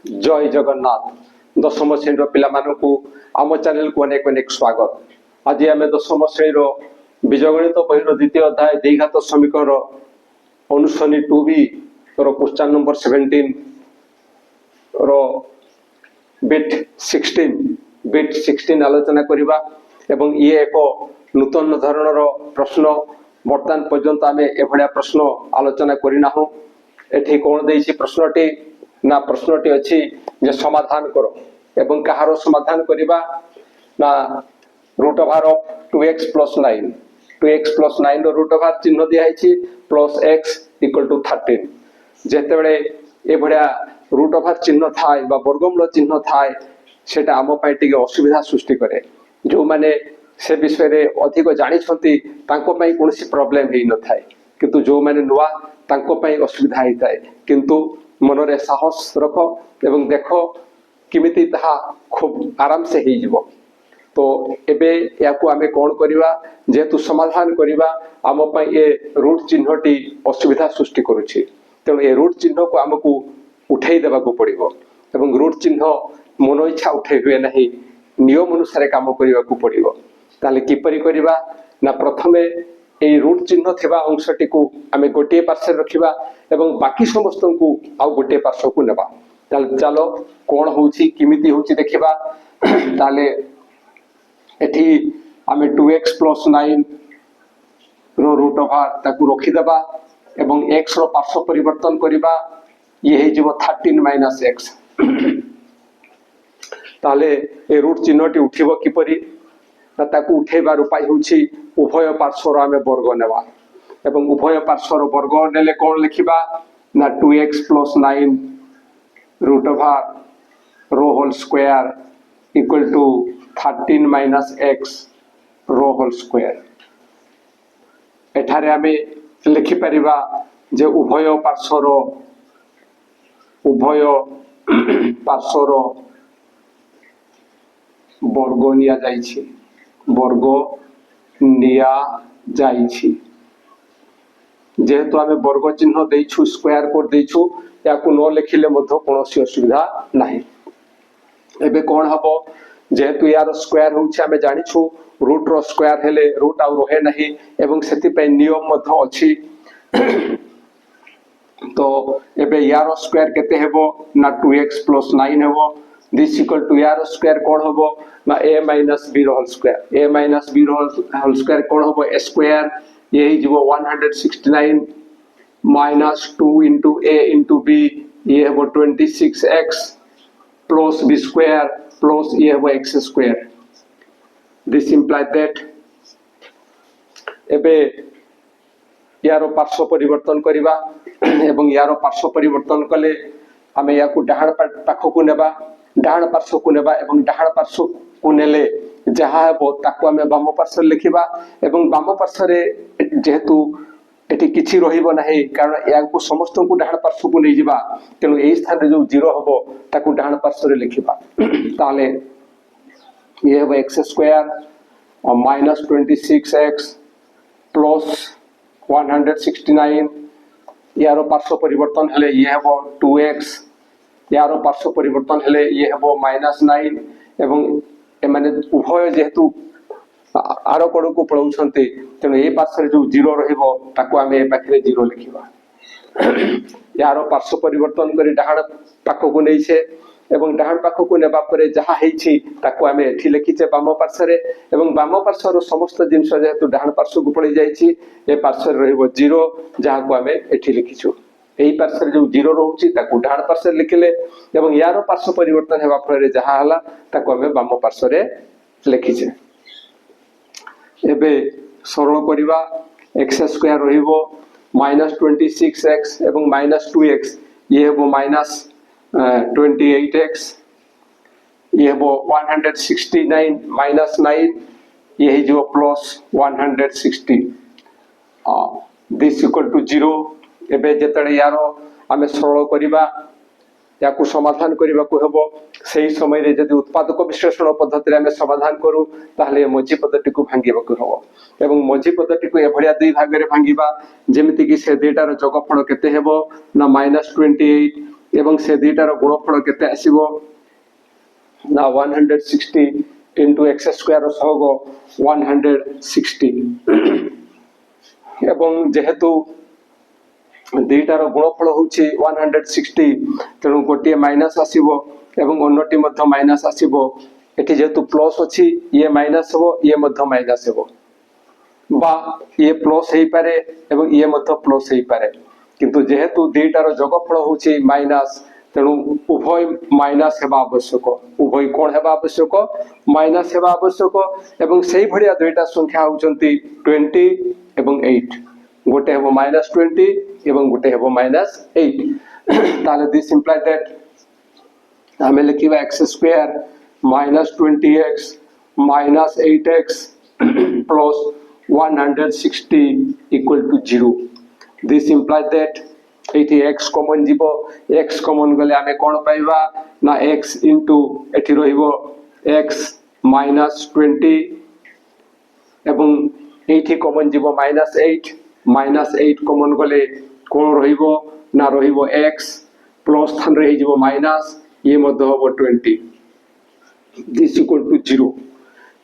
जय जगन्नाथ दशम श्रेणी पिलामानंकु आम चैनल को अनेक अनेक स्वागत। आज आम दशम श्रेणी बीजगणित बही द्वितीय अध्याय द्विघात समीकरण अनुसरणी 2b क्वेश्चन नंबर 17 रो बिट 16 आलोचना करिबा एवं ये एक नूतन धरणर प्रश्न वर्तमान पर्यंत आम एभलिया प्रश्न आलोचना करिना हो। एठी कोन देइछि प्रश्नटी ना प्रश्नटी अछि जे समाधान करो एवं कहारो समाधान करिबा ना root over of 2x + 9 2x + 9 रो रूट ओवर चिन्ह दिया है प्लस x = 13 जेते बेले ए भडिया रूट ओवर चिन्ह थाय बा वर्गमूल चिन्ह थाय सेटा आम पय टिके असुविधा सृष्टि करे। जो माने से विषय रे अधिक जानि छथि तांको पय कोनोसी प्रॉब्लम हेइ न थाय किंतु जो माने नुवा तांको पय असुविधा हेइ थाय। किंतु मनरे साहस रखो एवं देखो किमिति ताहा खूब आराम से हेइ जिवो। तो एबे याकू आमे कोन करिवा जेतु समाधान करिवा आम पय ए रूट चिन्हटी असुविधा सृष्टि करूछि तेणु ए रूट चिन्ह को आमको उठेई देबा को पड़िबो एवं रूट चिन्ह मन इच्छा उठे हुए नहीं नियम अनुसार काम करिवा को पड़िबो। ताले किपरि करिवा ना प्रथमे ए रूट चिन्ह थिबा अंशटी को आमे गोटे पार्श्व रखिबा एवं बाकी समस्त को आउ गोटे पार्श्व को नेबा। ताले चलो कोन होउछि किमिति होउछि देखिबा। ताले एठी आमे 2x + 9 रो रूट ओवर ताकू रखि देबा एवं x रो पार्श्व परिवर्तन करिबा ये हे जीवो 13 - x। ताले ए रूट चिन्हटी उठिबो किपरि ना ताकू उठेबार उपाय होउछि उभय पार्श्व रो आमे वर्ग नेबा एवं उभय पार्श्व रो वर्ग नेले कोन लिखिबा ना 2x + 9 रूट ओवर रो होल स्क्वायर = 13 - x रो होल स्क्वायर। एठारे आमे लिखि परिबा जे उभय पार्श्व रो वर्ग निया जाइछि जेहेतु आमे वर्ग चिन्ह देइछु स्क्वायर कोड देइछु याकू न लिखिले मध्य कोनोसी असुविधा नाही। एबे कोन हबो जेहेतु यार स्क्वायर होउछि आमे जानिछु रूट रो स्क्वायर हेले रूट आउ रहे नाही एवं सेति पे नियम मध्य अछि। तो एबे यार स्क्वायर केते हेबो ना 2x + 9 हेबो दिस इक्वल टू यार स्क्वायर कोन हबो ना a - b रो होल स्क्वायर a - b रो होल स्क्वायर कोन हबो a स्क्वायर ये ही जीवो 169 - 2 * a * b ये हेबो 26x plus b square plus ये हेबो x square। This imply that एबे यारो पार्श्व परिवर्तन करिबा एवं यारो पार्श्व परिवर्तन कले आमे याकू डाहाण पाखो को नेबा डाहाण पार्श्व को नेबा एवं डाहाण पार्श्व को नेले जहा हेबो ताकू आमे बाम पार्श्व लिखिबा एवं बाम पार्श्व रे जेहेतु एठी किछि रहिबो नाही कारण याकू समस्त को डाहाण पार्श्व को नै जिबा तेनु एई स्थान रे जो 0 हेबो ताकू डाहाण पार्श्व रे लिखिबा। ताले ये हेबो x स्क्वायर और -26x प्लस 169 यारो पार्श्व परिवर्तन हेले ये हेबो 2x यारो पार्श्व परिवर्तन हेले ये हेबो -9 एवं एमाने उभय जेहेतु आरो कोड को पळौछन्ते तेनु ए पार्श्व रे जो 0 रहिबो ताको आमे ए पाखरे 0 लिखिबा। यारो पार्श्व परिवर्तन करी डाहाण पाखो को नैछे एवं डाहाण पाखो को नेबा परे जहा हेछि ताको आमे एठी लिखिचे बाम पार्श्व रे एवं बाम पार्श्व रो समस्त जिंस जेहेतु डाहाण पार्श्व को पळै जाईछि ए पार्श्व रे रहिबो 0 जहा को आमे एठी लिखिछु। एई पार्श्व रे जो 0 रहउछि ताको डाहाण पार्श्व रे लिखिले एवं यारो पार्श्व परिवर्तन हेबा परे जहा हला ताको आमे बाम पार्श्व रे लिखिछे। एबे सरल करिबा x स्क्वायर रहिबो -26x एवं -2x ये हेबो -28x ये हेबो 169 - 9 ये ही जो प्लस 160 दिस इक्वल टू 0। एबे जेतडे यारो आमे सरल करिबा याकू समाधान करिबा को हेबो सेही समय रे यदि उत्पादक विश्लेषण पद्धति रे आमे समाधान करू ताहले मझी पद्धति को भांगीबा को हेबो एवं मझी पद्धति को एभडिया दुई भाग रे भांगीबा जेमिति कि से डेटा रो जोगफल केते हेबो ना -28 एवं से दुईटार गुणफल केते आसीबो ना 160 into x square सहग 160 एवं जेहेतु दुईटार गुणफल होउछि 160 तेणु गोटे माइनस आसीबो एवं अन्यटी मध्य माइनस आसीबो एठी जेहेतु प्लस अछि ये माइनस हेबो ये मध्य माइनस हेबो बा ये प्लस हेई पारे एवं ये मध्य प्लस हेई पारे किंतु जेहेतु दुईटार जोगफल होउछि माइनस तेणु उभय माइनस हेबा आवश्यक उभय कोन हेबा आवश्यक माइनस हेबा आवश्यक एवं सेही भडिया दुईटा संख्या होउचंती 20 एवं 8 गोटे हेबो -20 एवं गोटे हेबो -8 ताले दिस इंप्लाय दैट हमें लिखिबा x square -20x -8x plus 160 equal to 0 this implies that एठी x कॉमन जीवो x कॉमन गले आमे कोन पाइबा ना x into एठी रहिबो x -20 एवं एठी कॉमन जीवो -8 कॉमन गले कोन रहिबो ना रहिबो x प्लस थान रहि जीवो माइनस ये मध्य होबो 20 this equal to 0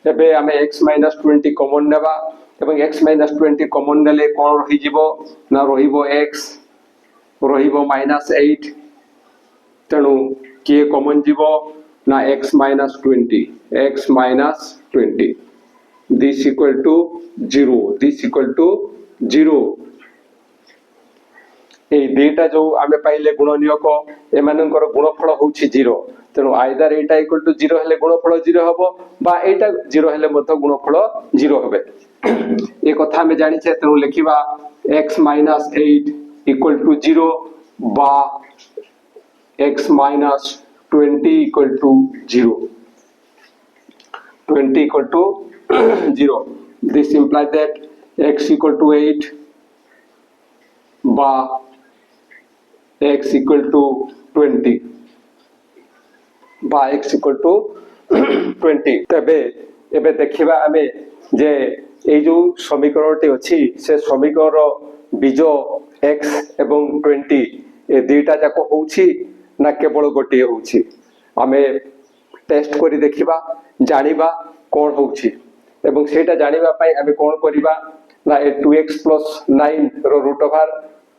एबे आमे x -20 कॉमन नेबा एवं x -20 कॉमन नेले कोन रहि जीवो ना रहिबो x रहिबो -8 तेणु के कॉमन जीवो ना x -20 this equal to 0 A data जो आमे पाइले गुणनियक एमानकर गुणफल होउछि 0 तेणु आइदर एटा इक्वल टू 0 हेले गुणफल 0 हबो बा एटा 0 हेले मत गुणफल 0 हेबे ए कथा हम जानि छे तेणु लिखिबा x -8 इक्वल टू 0 बा x -20 equal to 0 20 equal to 0 this implies that x equal to 8 बा x equal to 20 बा x equal to 20 तबे एबे देखिबा आमे जे ए जो समीकरणटी अछि से समीकरण बीजो x एवं 20 ए दुईटा जाको होउछि ना केवल गोटे होउछि आमे टेस्ट करी देखिबा जानिबा कोन होउछि एवं सेटा जानिबा पई आमे कोन करिबा ना 2x + 9 रो रूट ओवर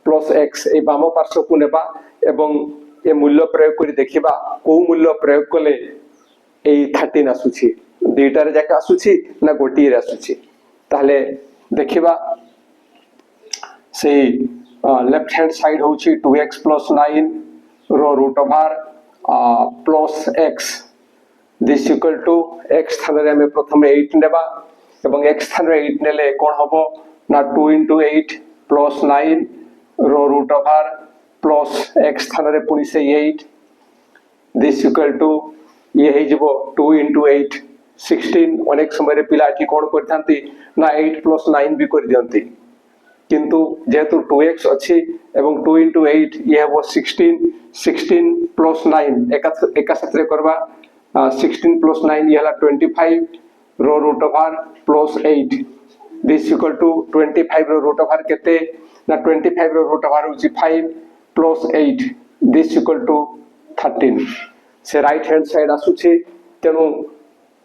प्लस x ए बाम पार्श्व को नेबा एवं ए मूल्य प्रयोग करी देखिबा को मूल्य प्रयोग कले ए 13 आसुछि दुईटा रे जाका आसुछि ना गोटी रे आसुछि ताले देखिबा से लेफ्ट हैंड साइड होछि 2x + 9 रो root over plus x this equal to x स्थान रे हम प्रथम 8 नेबा एवं x स्थान रे 8 नेले कोन हबो ना 2 * 8 + 9 रो रूट ओवर प्लस x स्थान रे पुनी से 8 दिस इक्वल टू ये हे जिवो 2 * 8 16 अनेक समय रे पिला की कोन करथांती ना 8 + 9 भी कर दियंती किंतु जेहेतु 2x अछि एवं 2 * 8 ये हेबो 16 + 9 एका साथ रे करबा 16 + 9 ये हला 25 रो root over plus 8 this equal to 25 रो रूट ओवर केते ना 25 रो रूट ओवर होछि 5 + 8 दिस इक्वल टू 13 से राइट हैंड साइड आसुछि तेनु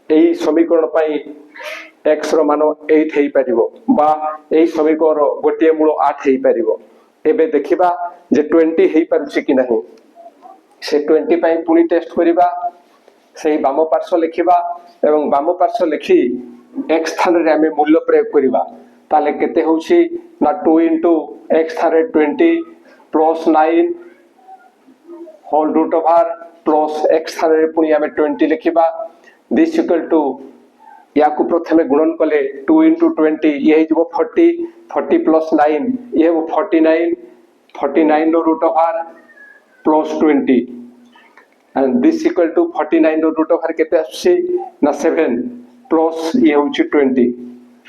एई समीकरण पई x रो मान 8 हेई परिबो बा एई समीकरण गोटे मूल 8 हेई परिबो एबे देखिबा जे 20 हेई परछि कि नहीं से 20 पई पुनी टेस्ट करिबा सेही बाम पार्श्व लिखिबा एवं बाम पार्श्व लिखि x स्थान रे हमें मूल्य प्रयोग करिबा ताले केते होछि ना 2 * x स्थान रे 20 + 9 whole root over plus x स्थान रे पुनी हमें 20 लिखिबा दिस इक्वल टू या को प्रथमे गुणन कले 2 * 20 ये हे जबो 40 + 9 ये हो 49 रो root over plus 20 and this equal to 49 रो रूट ओवर केते आछि ना 7 प्लस ये होछि 20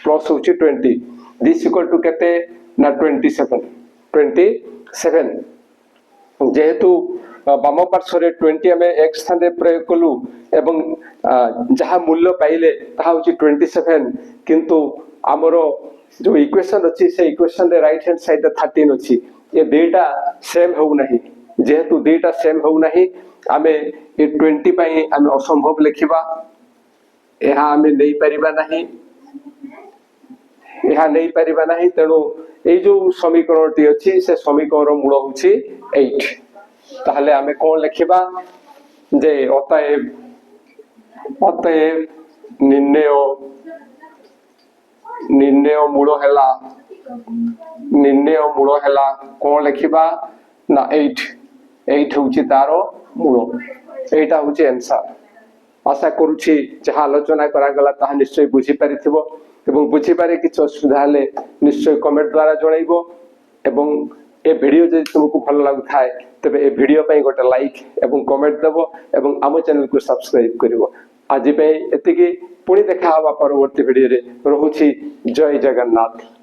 प्लस होछि 20 this equal to केते ना 27 जेहेतु बाम पार्श्व रे 20 हमें x स्थान रे प्रयोग कलु एवं जहा मूल्य पाइले ता होछि 27 किंतु हमरो जो इक्वेशन अछि से इक्वेशन रे राइट हैंड साइड 13 अछि ये डेटा सेम हो नहीं जेहेतु दीटा सेम हो नहीं आमे ए 20 पई आमे असंभव लिखिबा एहा आमे नहीं परिबा नहीं एहा नहीं परिबा नहीं तेणु ए जो समीकरणटी अछि से समीकरण मूल होछि 8 ताहले आमे कोन लिखिबा जे अतएव निर्णय मूल हैला कोन लिखिबा ना 8 होछि तारो मूल एटा होछि आंसर आशा करूछि जहा आलोचना करा गला ताहा निश्चय बुझी परिथिबो एवं बुझी पारे किछ असुविधा हेले निश्चय कमेंट द्वारा जणाइबो एवं ए वीडियो जदि तुमको भल लागु थाए तबे ए वीडियो पई गोटे लाइक एवं कमेंट देबो एवं आम चैनल को सब्सक्राइब करिवो आज पे एतिकी पुणी देखा हवा परवर्ती वीडियो रे रहुछि जय जगन्नाथ।